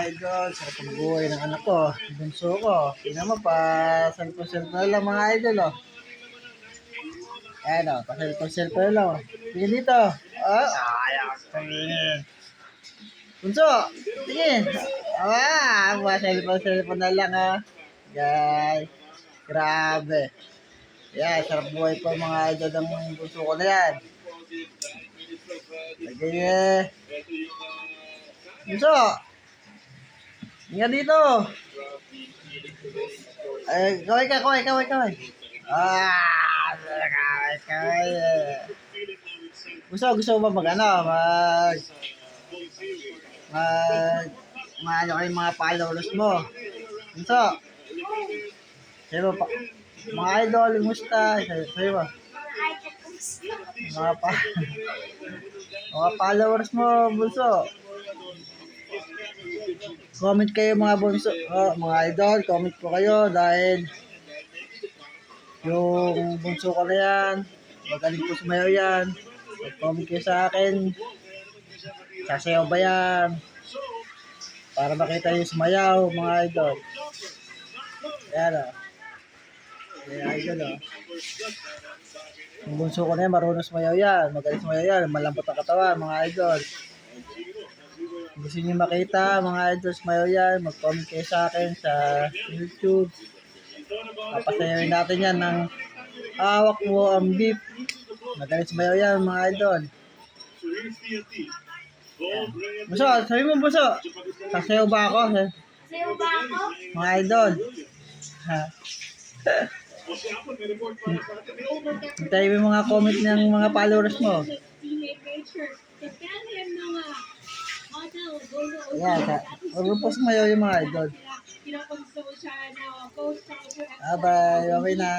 idol. Sarap ang buhay ng anak ko. Bunso ko. Tingnan mo pa. Cellphone na lang mga idol. Oh. Ayan o. Pa-cellphone na lang. Oh. Tingin dito. Oh. Ayaw. Tingin. Bunso. Tingin. Pa-cellphone na lang. Oh. Guys. Grabe. Yan. Sarap buhay po mga idol ng bunso ko na yan. Lagay Bunso. Nga dito. Ay, kaway. Kaway. Kaway. Gusto mo ba ano kayo mga followers mo? Bunso. Sa'yo pa. Mga idol, musta? Sa'yo ba? Mga followers mo, Bunso. Comment kayo mga bunso, mga idol, comment po kayo dahil yung bunso ko na yan, magaling po sumayaw yan. Comment kayo sa akin, sasayaw ba yan? Para makita yung sumayaw, mga idol. Yan o. Yan, idol o. Yung bunso ko na yan, marunong sumayaw yan, magaling sumayaw yan, malambot ang katawan, mga idol. Gusto niyo makita mga idols mayo yan, mag-comment kayo sa akin sa YouTube. Papasayawin natin yan ng hawak mo ang beef. Magaling sumayaw yan mga idol. Buso, sabi mo Buso, sasayaw ba ako? Sayaw ba ako? Mga idol. Hintayin mo yung mga comment ng mga followers mo. Ayan, mag-post mo yung mga idol. Bye-bye, okay na.